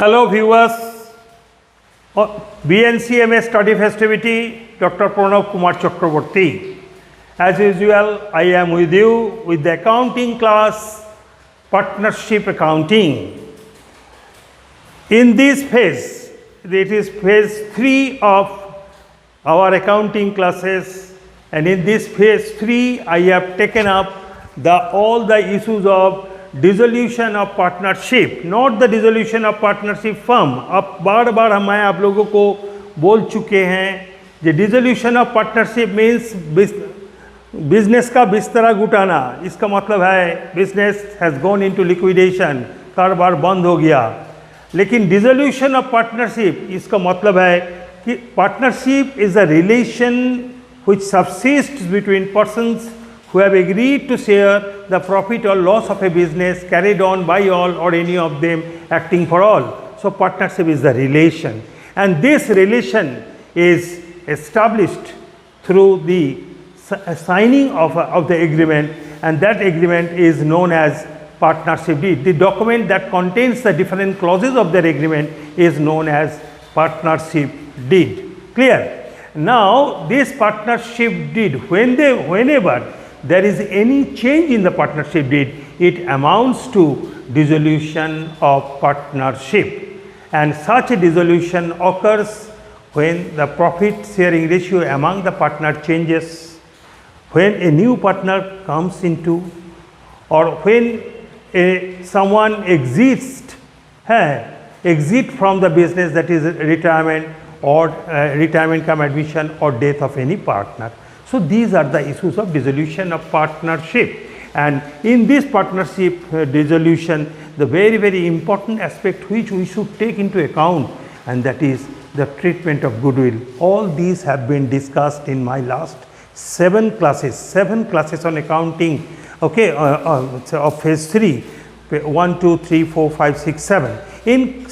Hello viewers, BNCMA study festivity, Dr. Pranav Kumar Chakraborty. As usual, I am with you with the accounting class, partnership accounting. In this phase, it is phase 3 of our accounting classes, and in this phase 3, I have taken up all the issues of dissolution of partnership, not the dissolution of partnership firm. अब बार बार हम आप लोगों को बोल चुके हैं कि dissolution of partnership means business का बिस्तरा गुटाना. इसका मतलब है business has gone into liquidation, कारोबार बंद हो गया. लेकिन डिसोल्यूशन ऑफ पार्टनरशिप इसका मतलब है कि partnership is a relation which subsists between persons who have agreed to share the profit or loss of a business carried on by all or any of them acting for all. So, partnership is the relation, and this relation is established through the signing of the agreement, and that agreement is known as partnership deed. The document that contains the different clauses of that agreement is known as partnership deed. Clear? Now, this partnership deed, whenever there is any change in the partnership deed, it amounts to dissolution of partnership, and such a dissolution occurs when the profit sharing ratio among the partner changes, when a new partner comes into, or when someone exit from the business, that is retirement or retirement cum admission or death of any partner. So, these are the issues of dissolution of partnership, and in this partnership dissolution, the very important aspect which we should take into account, and that is the treatment of goodwill. All these have been discussed in my last 7 classes on accounting, okay, of phase 3, 1, 2, 3, 4, 5, 6, 7. In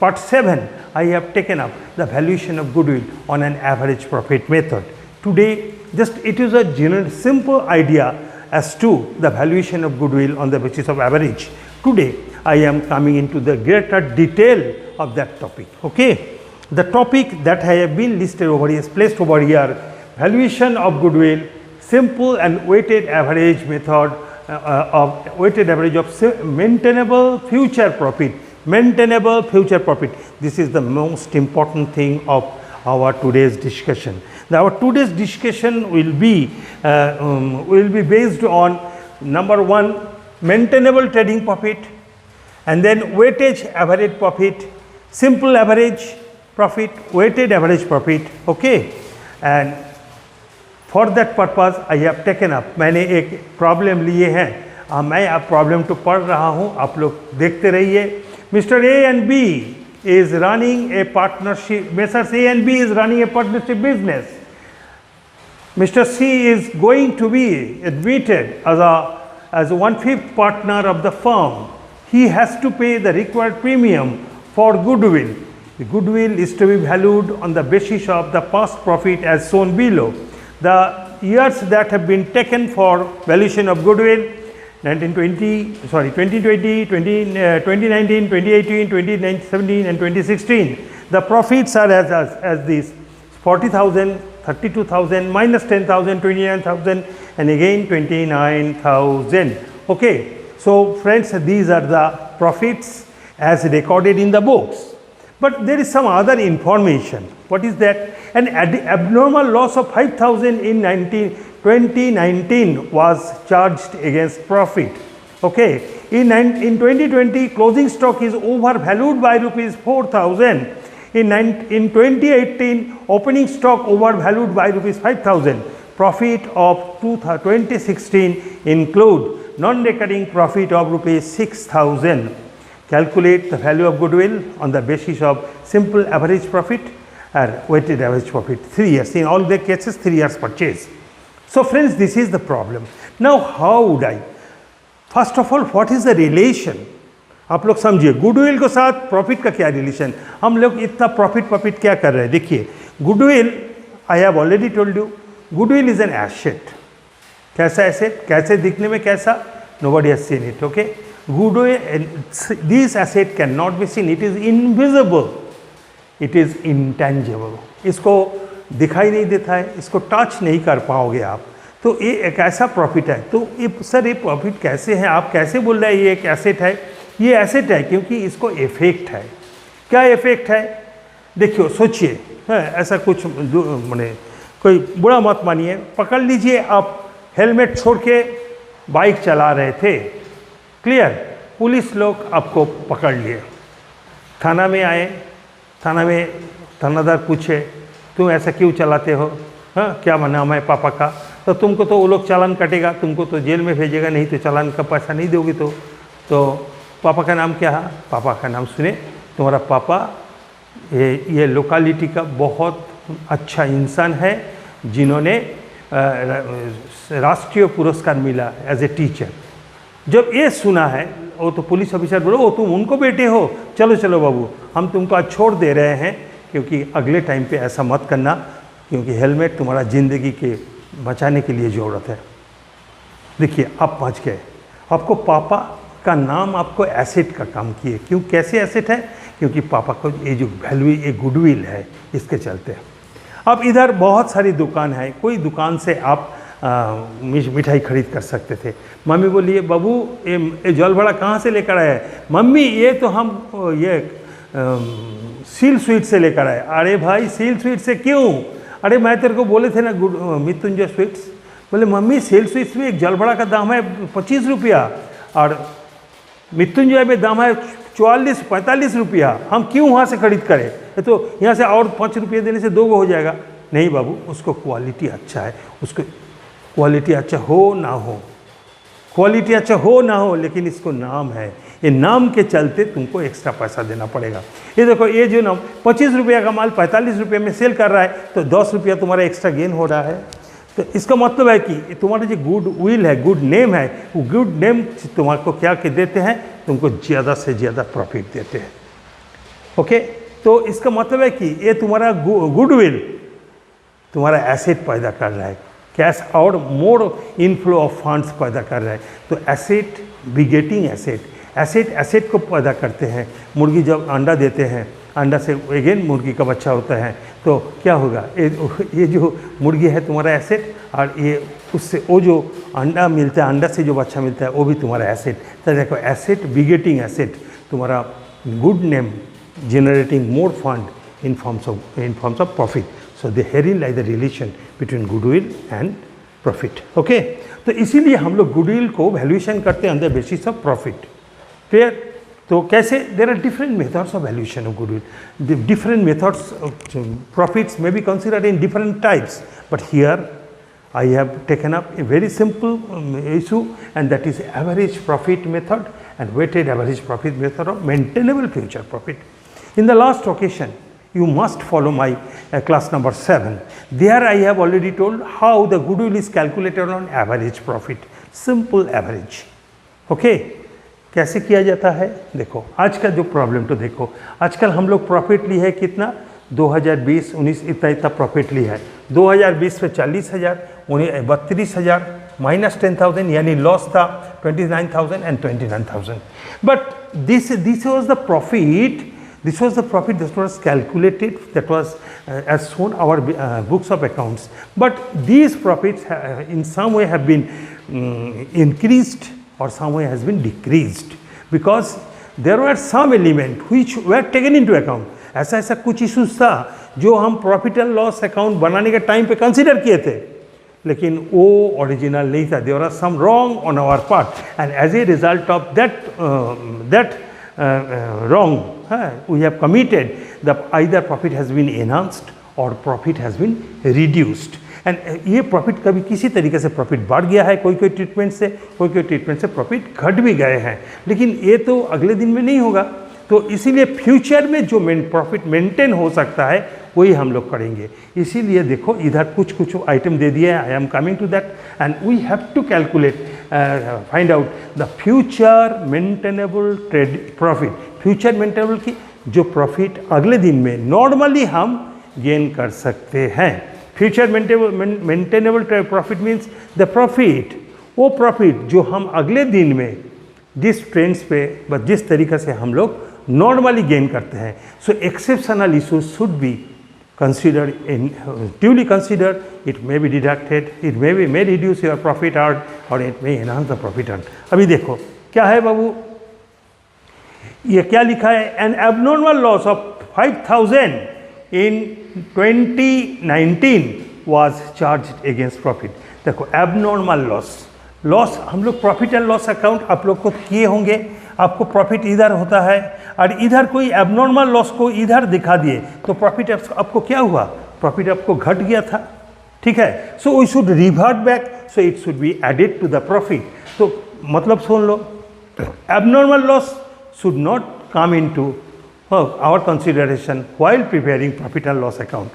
part 7, I have taken up the valuation of goodwill on an average profit method. Today, just it is a general simple idea as to the valuation of goodwill on the basis of average. Today, I am coming into the greater detail of that topic. Okay, the topic that I have been listed over here is placed over here: valuation of goodwill, simple and weighted average method of weighted average of maintainable future profit. Maintainable future profit. This is the most important thing of our today's discussion. Now, our today's discussion will be based on number 1, maintainable trading profit, and then weighted average profit, simple average profit, weighted average profit. Okay, and for that purpose I have taken up, मैंने एक problem लिए हैं, मैं आप problem तो पढ़ रहा हूँ, आप लोग देखते रहिए. Mr. A and B is running a partnership, Messrs. A and B is running a partnership business. Mr. C is going to be admitted as a 1/5 partner of the firm. He has to pay the required premium for goodwill. The goodwill is to be valued on the basis of the past profit as shown below. The years that have been taken for valuation of goodwill: 2020, 2019, 2018, 2017 and 2016. The profits are as this: 40,000, 32,000, minus 10,000, 29,000, and again 29,000. Okay. So, friends, these are the profits as recorded in the books. But there is some other information. What is that? An abnormal loss of 5,000 in 2019 was charged against profit. Okay. In 2020, closing stock is overvalued by rupees 4,000. In 2018, opening stock overvalued by rupees 5,000. Profit of 2016 include non-recurring profit of rupees 6,000. Calculate the value of goodwill on the basis of simple average profit and weighted average profit. 3 years. In all the cases, 3 years purchase. So, friends, this is the problem. Now, how would I? First of all, what is the relation? आप लोग समझिए, goodwill के साथ profit का क्या relation. हम लोग इतना प्रॉफिट क्या कर रहे हैं. देखिए, goodwill, I have already told you, goodwill is an asset. कैसा एसेट? कैसे दिखने में कैसा? Nobody has seen it. Okay, goodwill, this asset cannot be seen, it is invisible, it is intangible. इसको दिखाई नहीं देता है, इसको टच नहीं कर पाओगे आप। तो ये एक ऐसा प्रॉफिट है। तो ये सर ये प्रॉफिट कैसे है, आप कैसे बोल रहे हैं ये एक एसेट है? ये एसेट है क्योंकि इसको इफेक्ट है। क्या इफेक्ट है? देखिए सोचिए, ऐसा कुछ मैंने कोई बुरा मत मानिए, पकड़ लीजिए आप हेलमेट छोड़ के बाइक चला रहे थे, क्लियर, पुलिस लोग आपको पकड़ लिए, थाना में आए, थाना में थानादार पूछे तुम ऐसा क्यों चलाते हो, हाँ क्या नाम है पापा का, तो तुमको तो वो लोग चालान कटेगा, तुमको तो जेल में भेजेगा, नहीं तो चालान का पैसा नहीं दोगे। तो पापा का नाम क्या है? पापा का नाम सुने, तुम्हारा पापा ये लोकालिटी का बहुत अच्छा इंसान है जिन्होंने राष्ट्रीय पुरस्कार मिला एज ए टीचर। जब ये सुना है वो तो पुलिस ऑफिसर बोलो वो तुम उनको बेटे हो, चलो चलो बाबू हम तुमको आज छोड़ दे रहे हैं, क्योंकि अगले टाइम पे ऐसा मत करना, क्योंकि हेलमेट तुम्हारा ज़िंदगी के बचाने के लिए ज़रूरत है। देखिए आप बच गए, आपको पापा का नाम आपको एसेट का काम किए। क्यों, कैसे एसेट है? क्योंकि पापा को ये जो वैल्यू, ये गुडविल है, इसके चलते। अब इधर बहुत सारी दुकान है, कोई दुकान से आप मिठाई खरीद कर सकते थे। मम्मी बोलिए बाबू ये जल बड़ा कहाँ से लेकर आए? मम्मी ये तो हम ये सील स्वीट से लेकर आए। अरे भाई सील स्वीट से क्यों? अरे मैं तेरे को बोले थे ना मृत्युंजय स्वीट्स। बोले मम्मी सील स्वीट्स में एक जल बड़ा का दाम है 25 रुपया और मृत्युंजय में दाम है 44-45 रुपया, हम क्यों वहाँ से खरीद करें? तो यहाँ से और 5 रुपये देने से 2 हो जाएगा। नहीं बाबू, उसको क्वालिटी अच्छा है, उसको क्वालिटी अच्छा हो ना हो, क्वालिटी अच्छा हो ना हो, लेकिन इसको नाम है, ये नाम के चलते तुमको एक्स्ट्रा पैसा देना पड़ेगा। ये देखो ये जो नाम 25 रुपया का माल 45 रुपये में सेल कर रहा है, तो 10 रुपया तुम्हारा एक्स्ट्रा गेन हो रहा है। तो इसका मतलब है कि तुम्हारा जो गुड विल है, गुड नेम है, वो गुड नेम तुम्हारे क्या देते हैं? तुमको ज़्यादा से ज़्यादा प्रॉफिट देते हैं। ओके, तो इसका मतलब है कि ये तुम्हारा गुड विल तुम्हारा एसेट पैदा कर रहा है, कैश और मोर इनफ्लो ऑफ फंड्स पैदा कर रहा है। तो एसेट बिगेटिंग एसेट, एसेट को पैदा करते हैं। मुर्गी जब अंडा देते हैं, अंडा से अगेन मुर्गी का बच्चा होता है, तो क्या होगा? ये जो मुर्गी है तुम्हारा एसेट, और ये उससे वो जो अंडा मिलता है, अंडा से जो बच्चा मिलता है वो भी तुम्हारा एसेट। तो देखो एसेट बिगेटिंग एसेट, तुम्हारा good name generating more fund in forms of profit. So they herein lie the relation between goodwill and profit. Okay, तो इसीलिए हम लोग गुडविल को वैल्यूएशन करते हैं अंदर बेसिस ऑफ प्रॉफिट। क्लियर? तो कैसे? There are different methods of valuation of goodwill, different methods of profits may be considered in different types, but here I have taken up a very simple issue, and that is average profit method and weighted average profit method of maintainable future profit. In the last occasion, you must follow my class number 7. There I have already told how the goodwill is calculated on average profit, simple average. Okay? कैसे किया जाता है? देखो आज का जो problem तो देखो, आजकल हम लोग प्रॉफिट ली है कितना? 2020-19 इतना प्रॉफिट ली है। 2020 में 40,000, 32,000 माइनस 10,000, यानी लॉस था 29,000 and 29,000. But this was the profit. This was the profit that was calculated, that was as shown our books of accounts. But these profits in some way have been increased or some way has been decreased, because there were some element which were taken into account. ऐसा कुछ issues था जो हम profit and loss account बनाने के time पे consider किए थे, लेकिन वो ओरिजिनल नहीं था। There are some wrong on our part, and as a result of that wrong, we have committed, the either profit has been enhanced or profit has been reduced. And ये profit कभी किसी तरीके से profit बढ़ गया है, कोई treatment से, कोई ट्रीटमेंट से प्रॉफिट घट भी गए हैं, लेकिन ये तो अगले दिन में नहीं होगा। तो इसीलिए फ्यूचर में जो प्रॉफिट मेंटेन हो सकता है वही हम लोग करेंगे। इसीलिए देखो इधर कुछ आइटम दे दिए हैं, I am coming to that, and we have to calculate, find out the future maintainable trade profit. Future maintainable की जो प्रॉफिट अगले दिन में नॉर्मली हम गेन कर सकते हैं। Future maintainable profit means the profit, वो प्रॉफिट जो हम अगले दिन में जिस ट्रेंड्स पे बस जिस तरीके से हम लोग नॉर्मली गेन करते हैं. So exceptional issues should be considered in duly considered. It may be deducted, it may reduce your profit earned or it may enhance the profit earned. अभी देखो क्या है बाबू, ये क्या लिखा है, an abnormal loss of 5,000 in 2019 was charged against profit. देखो abnormal loss हम लोग प्रॉफिट एंड लॉस अकाउंट आप लोग को किए होंगे. आपको प्रॉफिट इधर होता है और इधर कोई एबनॉर्मल लॉस को इधर दिखा दिए तो प्रॉफिट आपको क्या हुआ, प्रॉफिट आपको घट गया था. ठीक है. So we should revert back, so it should be added to the profit. तो मतलब सुन लो, abnormal loss should not come into our consideration while preparing profit and loss account.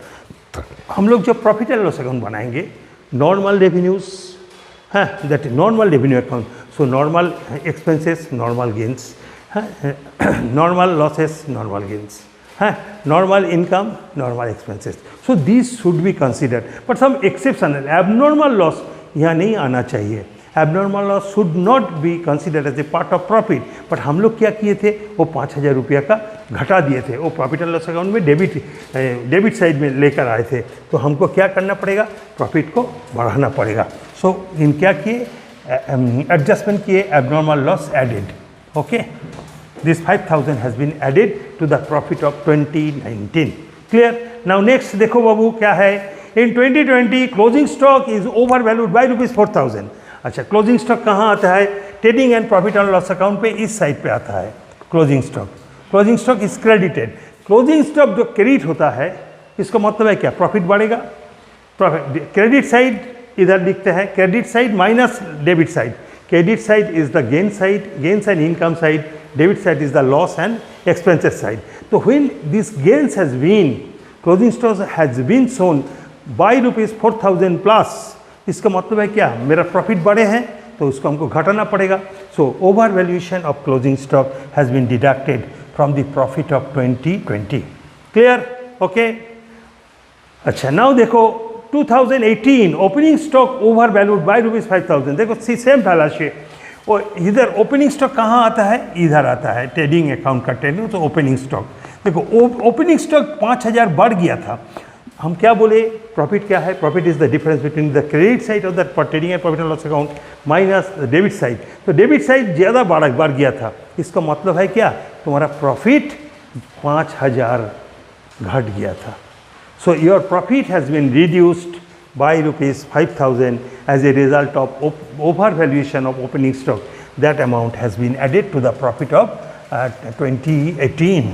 हम लोग जब प्रॉफिट एंड लॉस अकाउंट बनाएंगे, normal revenues, हाँ, that is normal revenue account. So normal expenses, normal gains, normal losses, normal gains, normal income, normal expenses. So these should be considered. But some exceptional, abnormal loss यहाँ नहीं आना चाहिए. Abnormal loss should not be considered as a part of profit. But हम लोग क्या किए थे, वो 5,000 रुपया का घटा दिए थे. वो प्रॉफिट एंड लॉस अकाउंट में डेबिट साइड में लेकर आए थे. तो हमको क्या करना पड़ेगा, प्रॉफिट को बढ़ाना पड़ेगा. सो इन क्या किए, adjustment किए, abnormal loss added. Okay, this 5,000 has been added to the profit of 2019. Clear? Now next देखो बाबू क्या है, in 2020 closing stock is overvalued by ₹4,000. अच्छा, क्लोजिंग स्टॉक कहाँ आता है, trading and profit and loss account पे इस साइड पे आता है. Closing stock is credited. Closing stock जो क्रेडिट होता है, इसका मतलब है क्या, प्रॉफिट बढ़ेगा. क्रेडिट साइड इधर लिखते हैं, credit side minus debit side. Credit side is the gains and income side, debit side is the loss and expenses side. तो when this gains has been, closing stock has been shown by ₹4,000 plus, इसका मतलब है क्या, मेरा profit बढ़े हैं तो उसको हमको घटाना पड़ेगा. So over valuation of closing stock has been deducted from the profit of 2020. Clear? Okay. अच्छा, नाउ देखो 2018 opening stock over valued by ₹5,000. देखो सेम फालाशी, और इधर ओपनिंग स्टॉक कहाँ आता है, इधर आता है, ट्रेडिंग अकाउंट का ट्रेडिंग. तो ओपनिंग स्टॉक देखो, ओपनिंग स्टॉक 5,000 बढ़ गया था. हम क्या बोले, प्रॉफिट क्या है, profit is the difference between the credit side of the trading and profit and loss account minus the debit side. तो डेबिट साइड ज़्यादा बढ़ गया था. इसका मतलब है क्या, तुम्हारा प्रॉफिट 5,000 घट गया था. So your profit has been reduced by ₹5,000 as a result of overvaluation of opening stock. That amount has been added to the profit of 2018.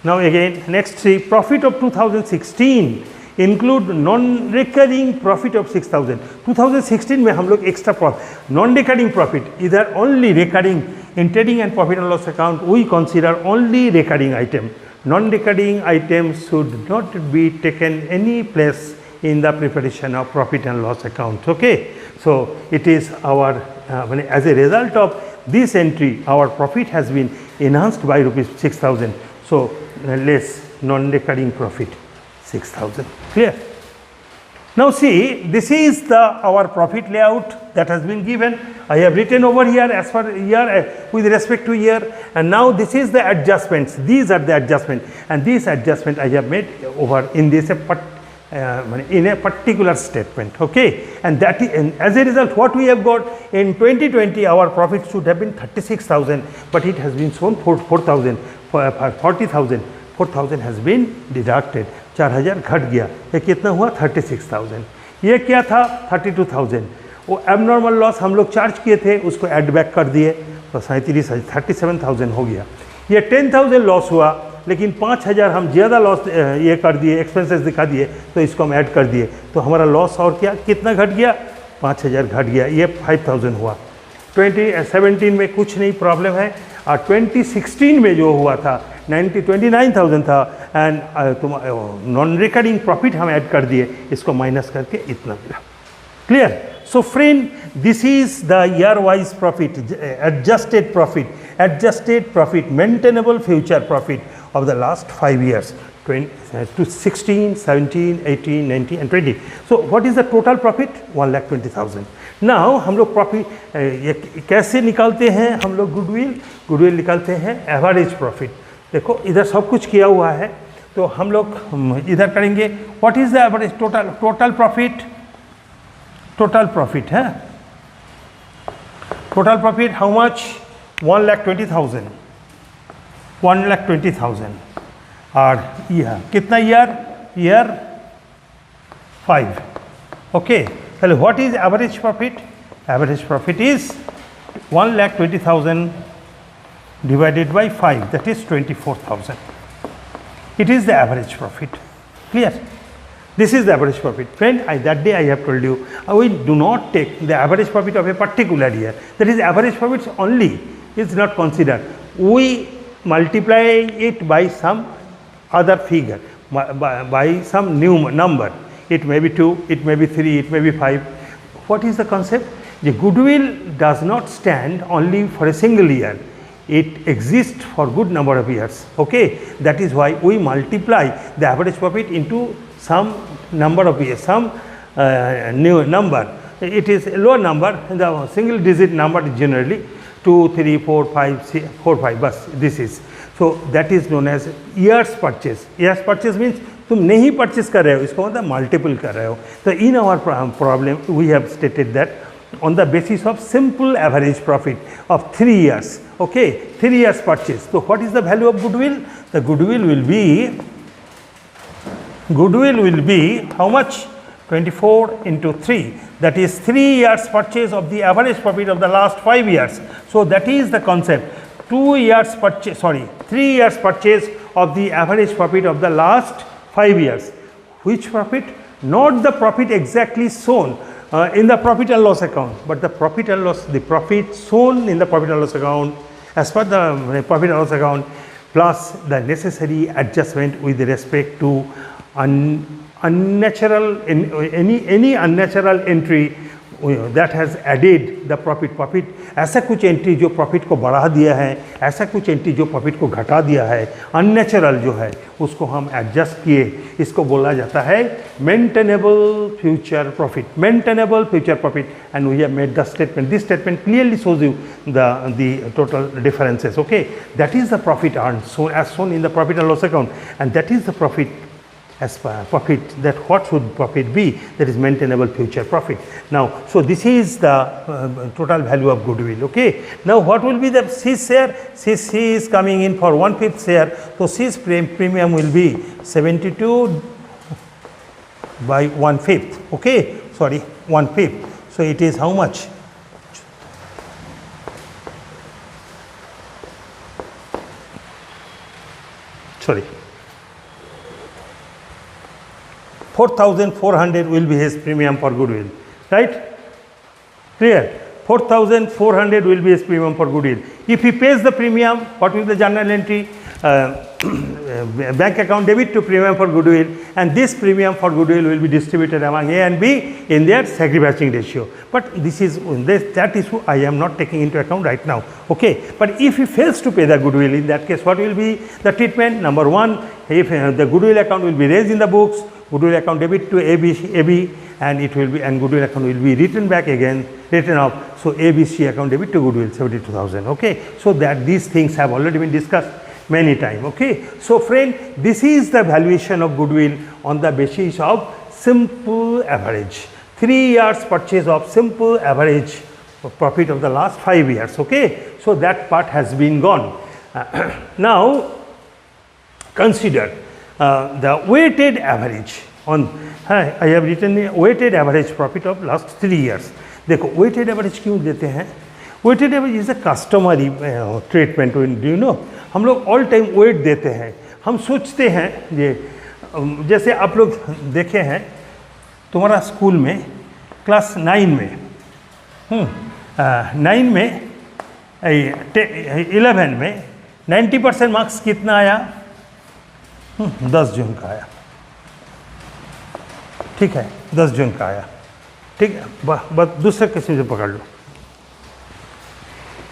Now again, next see, profit of 2016 include non-recurring profit of 6,000. 2016 में हम लोग extra non-recurring profit, either only recurring in trading and profit and loss account. We consider only recurring item. Non-recurring items should not be taken any place in the preparation of profit and loss account. Okay, so it is our as a result of this entry, our profit has been enhanced by ₹6,000. So less non-recurring profit 6,000. Clear? Now see, this is our profit layout that has been given. I have written over here as per year with respect to year, and now this is the adjustments. These are the adjustment, and this adjustment I have made over in this in a particular statement. Okay, and that is, and as a result, what we have got in 2020, our profit should have been 36,000, but it has been shown 40,000. 4,000 has been deducted. 4,000 घट गया. ये कितना हुआ, 36,000. ये क्या था, 32,000. वो abnormal loss हम लोग चार्ज किए थे, उसको ऐड बैक कर दिए, तो 37,000 हो गया. ये 10,000 लॉस हुआ, लेकिन 5,000 हम ज़्यादा लॉस ये कर दिए, एक्सपेंसेस दिखा दिए, तो इसको हम ऐड कर दिए, तो हमारा लॉस और क्या, कितना घट गया, 5,000 घट गया. ये 5,000 हुआ. 2017 में कुछ नहीं प्रॉब्लम है, और 2016 में जो हुआ था 29,000 था, एंड नॉन रिकरिंग प्रॉफिट हम ऐड कर दिए, इसको माइनस करके इतना मिला. Clear? So friend, this is the year wise profit, adjusted profit, maintainable future profit of the last 5 years, 16, 17, 18, 19 and 20. So what is the total profit? 1,20,000. Now हम लोग profit ये कैसे निकालते हैं, हम लोग गुडविल निकालते हैं एवरेज प्रॉफिट। देखो इधर सब कुछ किया हुआ है, तो हम लोग इधर करेंगे what is the average total profit है। टोटल प्रॉफिट हाउ मच, 1,20,000 और यह कितना ईयर 5। ओके, पहले what is average profit, average profit is 1,20,000 divided by 5, that is 24,000. It is the average profit. Clear? This is the average profit. Friend, that day I have told you, we do not take the average profit of a particular year. That is average profit only is not considered. We multiply it by some other figure, by some new number. It may be 2, it may be 3, it may be 5. What is the concept? The goodwill does not stand only for a single year. It exists for good number of years. Okay, that is why we multiply the average profit into some number of years, some new number. It is a lower number, the single digit number is generally 2, 3, 4, 5, 6, 4, 5 bus this is. So that is known as years purchase. Years purchase means तुम नहीं purchase कर रहे हो, इसको मतलब multiple कर रहे हो। तो in our problem we have stated that on the basis of simple average profit of 3 years. Okay, 3 years purchase. So what is the value of goodwill? The goodwill will be how much? 24 into 3, that is 3 years purchase of the average profit of the last 5 years. So that is the concept. 3 years purchase of the average profit of the last 5 years. Which profit? Not the profit exactly shown in the profit and loss account, but the profit shown in the profit and loss account, as per the profit and loss account, plus the necessary adjustment with respect to unnatural any unnatural entry that has added the profit. ऐसा कुछ entry जो profit को बढ़ा दिया है, ऐसा कुछ entry जो प्रॉफिट को घटा दिया है, अननेचुरल जो है उसको हम एडजस्ट किए, इसको बोला जाता है maintainable future profit. And we have made the statement, this statement clearly shows you the total differences. Okay, that is the profit earn as shown in the profit and loss account, and that is the profit as per profit, that what should profit be, that is maintainable future profit. Now, so this is the total value of goodwill. Okay, now what will be the C's share? C is coming in for 1/5 share, so C's premium will be 72 by 1/5. Okay, sorry, 1/5. So it is how much? Sorry, 4,400 will be his premium for goodwill, right? Clear? 4,400 will be his premium for goodwill. If he pays the premium, what will be the journal entry? Bank account debit to premium for goodwill, and this premium for goodwill will be distributed among A and B in their sacrificing ratio. But that is I am not taking into account right now. Okay, but if he fails to pay the goodwill, in that case what will be the treatment? Number one, if the goodwill account will be raised in the books, goodwill account debit to AB, and it will be, and goodwill account will be written back again, written off. So ABC account debit to goodwill 72,000. Okay, so that these things have already been discussed many times. Okay, so friend, this is the valuation of goodwill on the basis of simple average. 3 years purchase of simple average profit of the last 5 years. Okay, so that part has been gone. Now consider the weighted average on, I have written the weighted average profit of last 3 years. देखो weighted average क्यों देते हैं? Weighted average is a customary treatment. Do you know? हम लोग all time weight देते हैं। हम सोचते हैं ये जैसे आप लोग देखे हैं तुम्हारा स्कूल में क्लास 9 में 9 में 11 में 90% मार्क्स कितना आया? 10 जून का आया। ठीक है, 10 जून का आया। ठीक है, बस दूसरे किसी से पकड़ लो।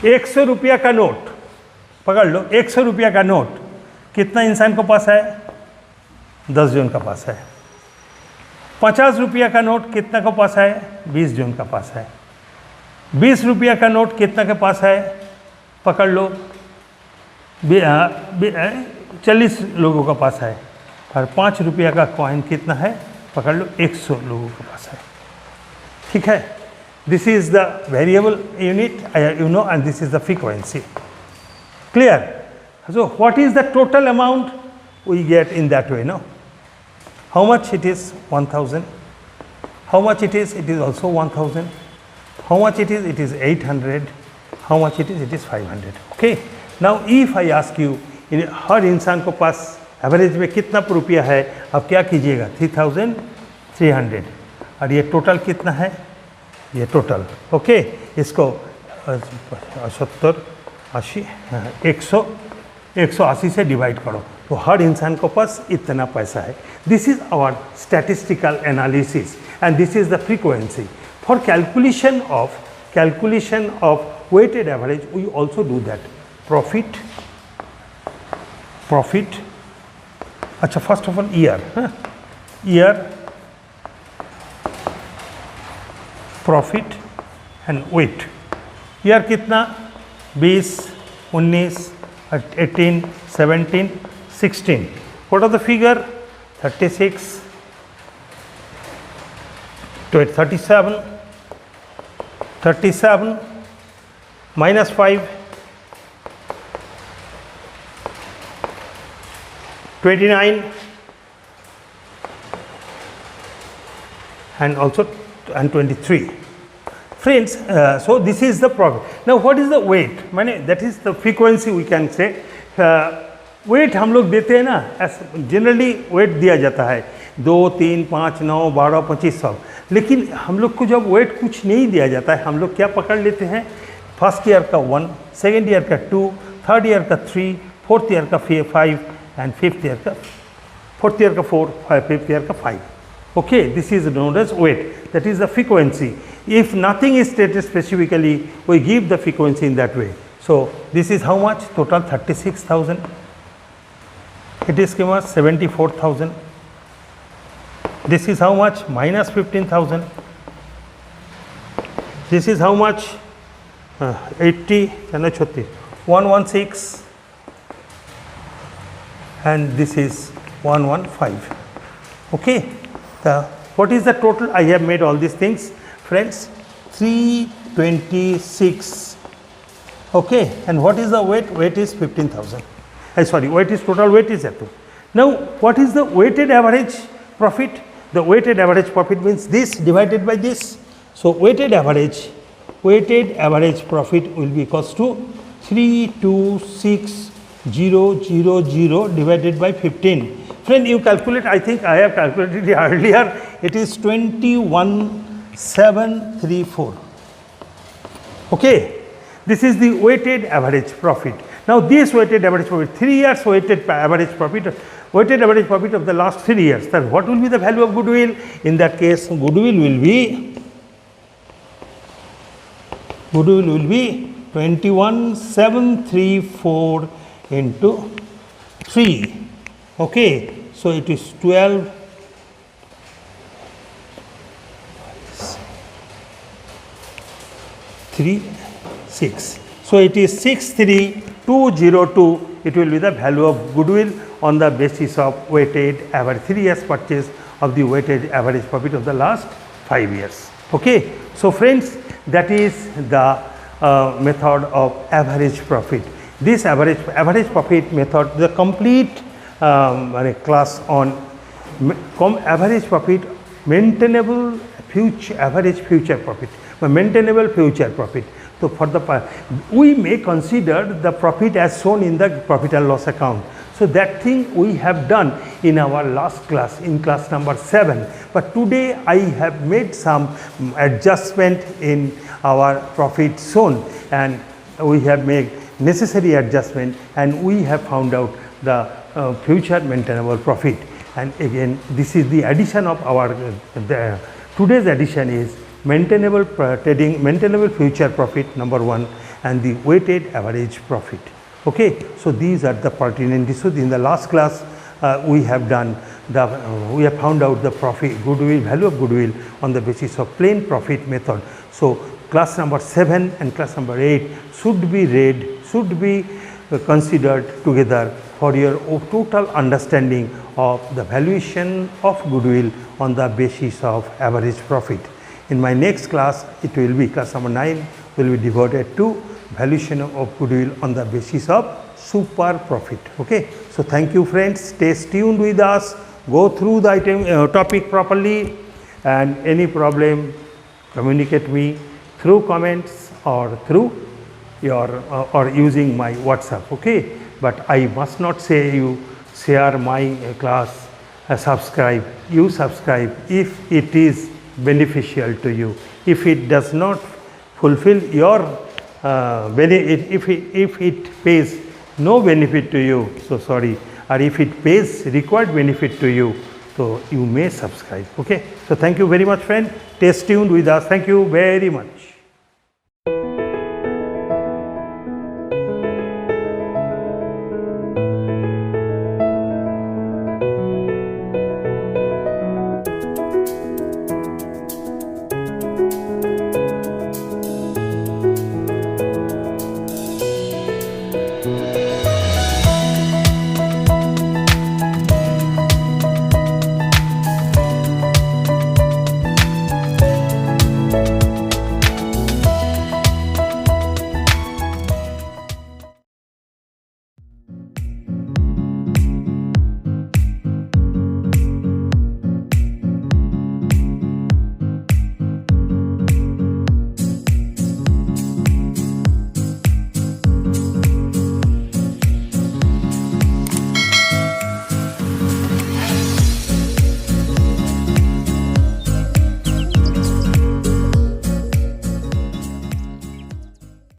100 रुपया का नोट पकड़ लो। 100 रुपया का नोट कितना इंसान के पास है? 10 जून का पास है। 50 रुपया का नोट कितना के पास है? 20 जून का पास है। ₹20 का नोट कितना के पास है, पकड़ लो, 40 लोगों का पास है। और ₹5 का कॉइन कितना है, पकड़ लो, 100 लोगों के पास है। ठीक है, this is the variable unit, you know, and this is the frequency. Clear? So what is the total amount we get in that way, no? How much it is? 1000. How much it is? It is also 1000. How much it is? It is 800. How much it is? It is 500. Okay. Now if I ask you, हर इंसान को पास average में कितना रुपया है, अब क्या कीजिएगा, 3300। और ये टोटल कितना है, ये टोटल, ओके, इसको 70, 80, 180 से डिवाइड करो, तो हर इंसान को पास इतना पैसा है। This is our statistical analysis and this is the frequency for calculation of weighted average. We also do that. Profit. अच्छा, first of all year, year, profit and weight. Year कितना, 20, 19, 18, 17, 16. What are the figure? 36, 37 minus 5, 29, and also 23. Friends, so this is the profit. Now what is the weight? माने that is the frequency we can say. weight हम लोग देते हैं ना, generally weight दिया जाता है 2, 3, 5, 9, 12, 25, 100। लेकिन हम लोग को जब weight कुछ नहीं दिया जाता है, हम लोग क्या पकड़ लेते हैं, फर्स्ट ईयर का 1, सेकेंड ईयर का 2, थर्ड ईयर का 3, फोर्थ ईयर का 5 एंड फिफ्थ ईयर का 4, फिफ्थ ईयर का 5. Okay, this is known as weight. That is the frequency. If nothing is stated specifically, we give the frequency in that way. So this is how much? Total 36,000. It is given as 74,000. This is how much? Minus 15,000. This is how much? 80, 116. And this is 115. Okay. What is the total? I have made all these things, friends. 326. Okay, and what is the weight? Weight is 15,000. Sorry, weight is total weight is that. Now, what is the weighted average profit? The weighted average profit means this divided by this. So weighted average profit will be equals to 326,000 divided by 15. Friend, you calculate, I think I have calculated it earlier, it is 21,734. Okay, this is the weighted average profit. Now this weighted average profit, 3 years weighted average profit of the last 3 years. Then what will be the value of goodwill? In that case, goodwill will be 21,734 into 3. Okay, so it is 12, 3, 6. So it is 63,202. It will be the value of goodwill on the basis of weighted average 3 years purchase of the weighted average profit of the last 5 years. Okay, so friends, that is the method of average profit. This average profit method, the complete class on average profit, maintainable average future profit, maintainable future profit. So for the we may consider the profit as shown in the profit and loss account. So that thing we have done in our last class, in class number 7. But today I have made some adjustment in our profit shown, and we have made necessary adjustment, and we have found out the future maintainable profit. And again, this is the addition of our today's addition is maintainable future profit number 1 and the weighted average profit. Okay, so these are the pertinent issues. In the last class we have done we have found out the profit, goodwill, value of goodwill on the basis of plain profit method. So class number 7 and class number 8 should be read, should be considered together for your total understanding of the valuation of goodwill on the basis of average profit. In my next class, it will be class number 9 will be devoted to valuation of goodwill on the basis of super profit. Okay. So thank you friends, stay tuned with us, go through the topic properly, and any problem communicate me through comments or through your or using my WhatsApp. Okay. But I must not say you share my class, subscribe. You subscribe if it is beneficial to you. If it does not fulfill your if it pays no benefit to you, so sorry, or if it pays required benefit to you, so you may subscribe. Okay. So thank you very much friend, stay tuned with us. Thank you very much.